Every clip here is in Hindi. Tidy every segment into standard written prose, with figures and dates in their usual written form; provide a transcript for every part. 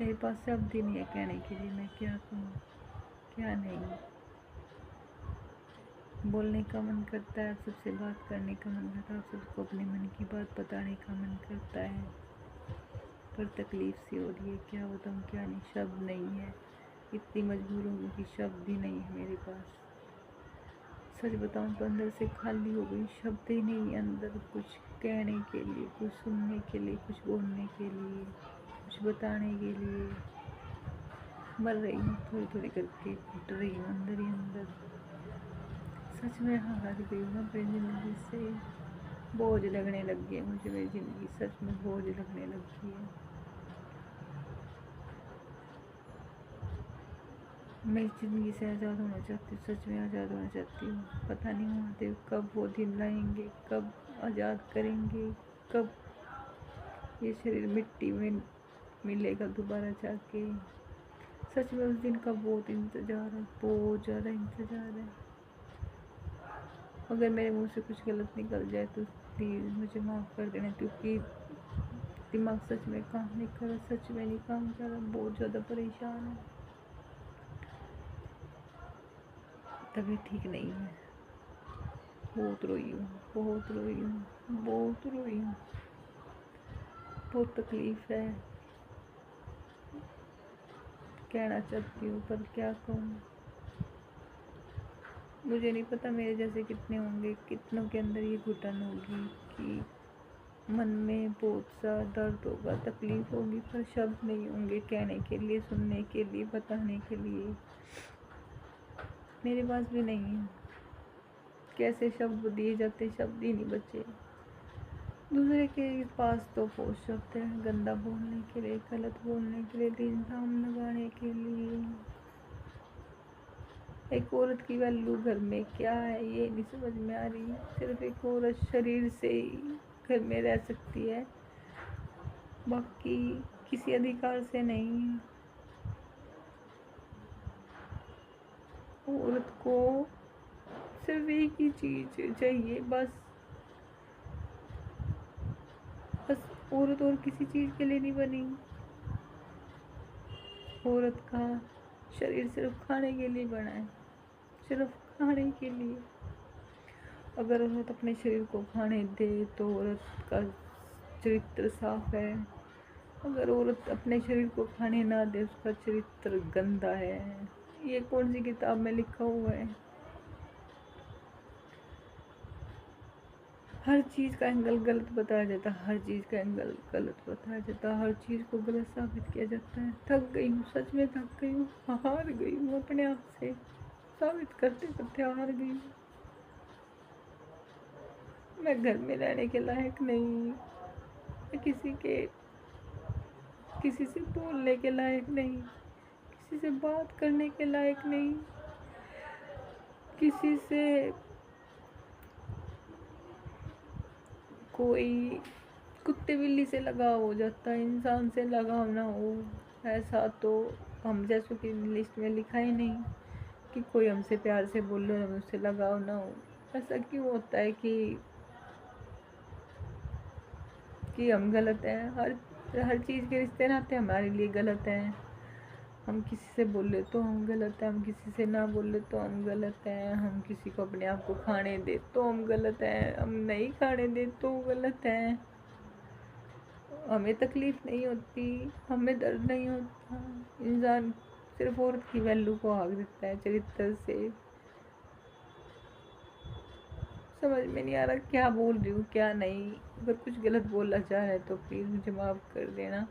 मेरे पास शब्द ही नहीं है कहने के लिए मैं क्या कहूँ क्या नहीं। बोलने का मन करता है, आप सबसे बात करने का मन करता है, आप सबको अपने मन की बात बताने का मन करता है, पर तकलीफ़ सी हो रही है, क्या बताऊँ क्या नहीं, शब्द नहीं है। इतनी मजबूर हूँ कि शब्द ही नहीं है मेरे पास। सच बताऊँ तो अंदर से खाली हो गई, शब्द ही नहीं है अंदर, कुछ कहने के लिए, कुछ सुनने के लिए, कुछ बोलने के लिए, कुछ बताने के लिए। मर रही हूँ थोड़ी थोड़ी करके, घुट रही हूँ अंदर ही अंदर। सच में हार गई हूँ अपनी ज़िंदगी से। बोझ लगने लग गई है मुझे मेरी ज़िंदगी, सच में बोझ लगने लग गई है। मैं इस ज़िंदगी से आज़ाद होना चाहती हूँ, सच में आज़ाद होना चाहती हूँ। पता नहीं महादेव कब वो दिन लाएंगे, कब आज़ाद करेंगे, कब ये शरीर मिट्टी में मिलेगा दोबारा जाके। सच में उस दिन का बहुत इंतज़ार है, बहुत ज़्यादा इंतज़ार है। अगर मेरे मुंह से कुछ गलत निकल जाए तो प्लीज़ मुझे माफ़ कर देना, क्योंकि दिमाग सच में काम नहीं कर रहा, सच में नहीं काम कर रहा, बहुत ज़्यादा परेशान है। तबीयत ठीक नहीं है, बहुत रोई हूँ, बहुत रोई हूँ, बहुत रोई हूँ, बहुत तकलीफ़ है। कहना चाहती हूँ पर क्या कहूँ। मुझे नहीं पता मेरे जैसे कितने होंगे, कितनों के अंदर ये घुटन होगी कि मन में बहुत सा दर्द होगा, तकलीफ़ होगी, पर शब्द नहीं होंगे कहने के लिए, सुनने के लिए, बताने के लिए। मेरे पास भी नहीं है। कैसे शब्द दिए जाते, शब्द ही नहीं बचे। दूसरे के पास तो बहुत शब्द है, गंदा बोलने के लिए, गलत बोलने के लिए, इल्ज़ाम लगाने के लिए। एक औरत की वैल्यू घर में क्या है ये नहीं समझ में आ रही। सिर्फ एक औरत शरीर से ही घर में रह सकती है, बाकी किसी अधिकार से नहीं। औरत को सिर्फ एक ही चीज़ चाहिए, बस बस औरत और किसी चीज़ के लिए नहीं बनी। औरत का शरीर सिर्फ खाने के लिए बना है, सिर्फ खाने के लिए। अगर औरत अपने शरीर को खाने दे तो औरत का चरित्र साफ है। अगर औरत अपने शरीर को खाने ना दे उसका चरित्र गंदा है। ये कौन सी किताब में लिखा हुआ है? हर चीज़ का एंगल गलत बताया जाता है, हर चीज़ का एंगल गलत बताया जाता है, हर चीज़ को गलत साबित किया जाता है। थक गई हूँ, सच में थक गई हूँ, हार गई हूँ अपने आप से, साबित करते करते हार गई हूँ। मैं घर में रहने के लायक नहीं, मैं किसी से बोलने के लायक नहीं, किसी से बात करने के लायक नहीं, किसी से कोई कुत्ते बिल्ली से लगाव हो जाता है, इंसान से लगाव ना हो ऐसा तो हम जैसों की लिस्ट में लिखा ही नहीं कि कोई हमसे प्यार से बोले हमें उससे लगाव ना हो। ऐसा क्यों होता है कि हम गलत हैं? हर चीज़ के रिश्ते नाते हमारे लिए गलत हैं। हम किसी से बोले तो हम गलत हैं, हम किसी से ना बोले तो हम गलत हैं, हम किसी को अपने आप को खाने दे तो हम गलत हैं, हम नहीं खाने दे तो गलत हैं। हमें तकलीफ़ नहीं होती, हमें दर्द नहीं होता। इंसान सिर्फ औरत की वैल्यू को आग देता है चरित्र से। समझ में नहीं आ रहा क्या बोल रही हूँ क्या नहीं। अगर कुछ गलत बोला जा रहा है तो प्लीज़ मुझे माफ़ कर देना।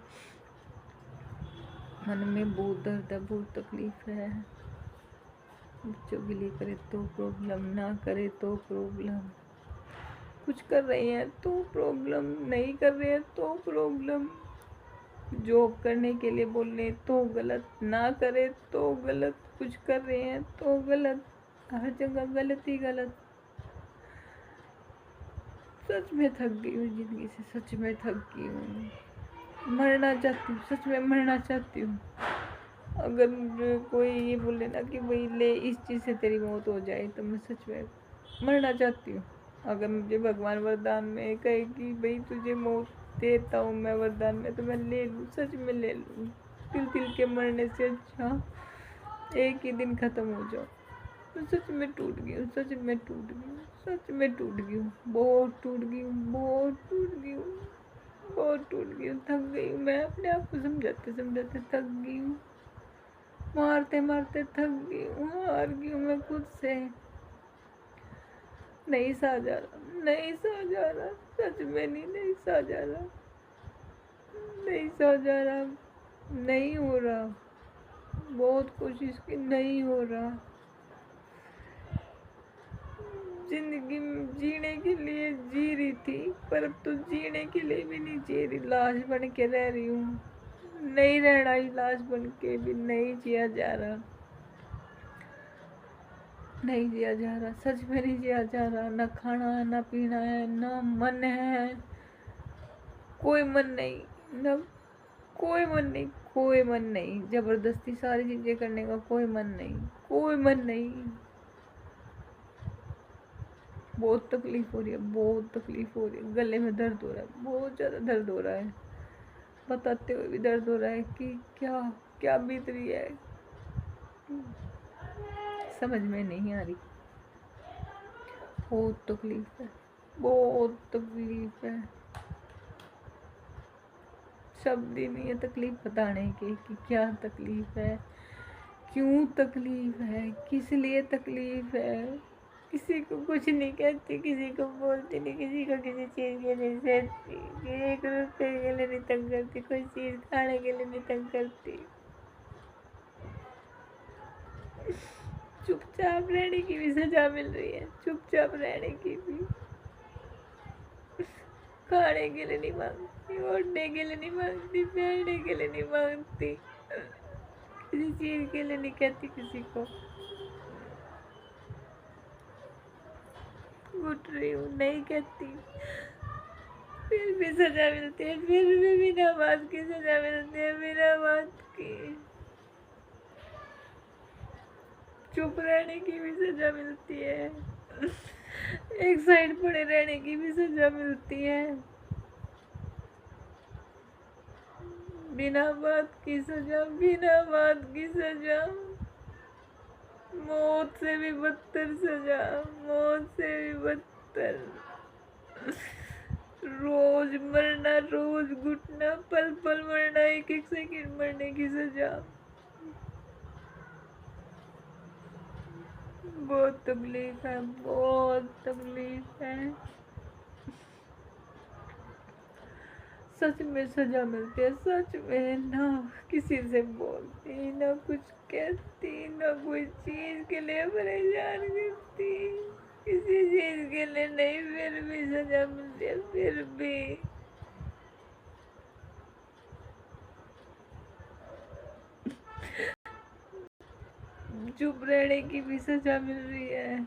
मन में बहुत दर्द है, बहुत तकलीफ़ है। बच्चों के लिए करे तो प्रॉब्लम, ना करे तो प्रॉब्लम। कुछ कर रहे हैं तो प्रॉब्लम, नहीं कर रहे हैं तो प्रॉब्लम। जॉब करने के लिए बोल रहे तो गलत, ना करे तो गलत, कुछ कर रहे हैं तो गलत, हर जगह गलत ही गलत। सच में थक गई हूँ ज़िंदगी से, सच में थक गई हूँ। मरना चाहती हूँ, सच में मरना चाहती हूँ। अगर कोई ये बोले ना कि भाई ले इस चीज़ से तेरी मौत हो जाए तो मैं सच में मरना चाहती हूँ। अगर मुझे भगवान वरदान में कहे कि भाई तुझे मौत देता हूँ मैं वरदान में, तो मैं ले लूँ, सच में ले लूँ। तिल तिल के मरने से अच्छा एक ही दिन खत्म हो जाओ। तो सच में टूट गई हूँ, सच में टूट गई हूँ, सच में टूट गई हूँ, बहुत टूट गई हूँ, बहुत टूट गई हूँ, बहुत टूट गई हूँ, थक गई हूँ। मैं अपने आप को समझाते समझाते थक गई हूँ, मारते मारते थक गई हूँ, हार गई हूँ मैं खुद से। नहीं सहा जा रहा, नहीं सहा जा रहा, सच में नहीं सहा जा रहा, नहीं सहा जा रहा, नहीं हो रहा। बहुत कोशिश की, नहीं हो रहा। जिंदगी जीने के लिए जी रही थी, पर अब तो जीने के लिए भी नहीं जी रही, लाश बन के रह रही हूँ। नहीं रहना, लाश बन के भी नहीं जिया जा रहा, नहीं जिया जा रहा, सच में नहीं जिया जा रहा। ना खाना है, ना पीना है, ना मन है, कोई मन नहीं, ना कोई मन नहीं, कोई मन नहीं, जबरदस्ती सारी चीजें करने का कोई मन नहीं, कोई मन नहीं। बहुत तकलीफ हो रही है, बहुत तकलीफ हो रही है, गले में दर्द हो रहा है, बहुत ज़्यादा दर्द हो रहा है, बताते हुए भी दर्द हो रहा है कि क्या क्या बीत रही है, समझ में नहीं आ रही। बहुत तकलीफ है, बहुत तकलीफ है, शब्द ही नहीं है तकलीफ बताने के कि क्या तकलीफ है, क्यों तकलीफ है, किस लिए तकलीफ है। किसी को कुछ नहीं कहती, किसी को बोलती नहीं, किसी को किसी चीज़ के लिए सहती, एक रुपये के लिए नहीं तंग करती, कोई चीज़ खाने के लिए नहीं तंग करती। चुपचाप रहने की भी सजा मिल रही है, चुपचाप रहने की भी। खाने के लिए नहीं मांगती, ओढ़ने के लिए नहीं मांगती, पहनने के लिए नहीं मांगती, किसी चीज़ के लिए नहीं कहती किसी को। उठ रही हूँ, नहीं कहती, फिर भी सजा मिलती है, फिर भी बिना बात की सजा मिलती है, बिना बात की। चुप रहने की भी सजा मिलती है, एक साइड पड़े रहने की भी सजा मिलती है, बिना बात की सजा, बिना बात की सजा, मौत से भी बदतर सजा, मौत से भी बदतर। रोज मरना, रोज घुटना, पल पल मरना, एक एक सेकंड मरने की सजा। बहुत तकलीफ है, बहुत तकलीफ है, सच में सजा मिलती है, सच में। ना किसी से बोलती, ना कुछ कहती, ना कोई चीज के लिए परेशान करती, किसी चीज के लिए नहीं, फिर भी सजा मिलती है, फिर भी। चुप रहने की भी सजा मिल रही है,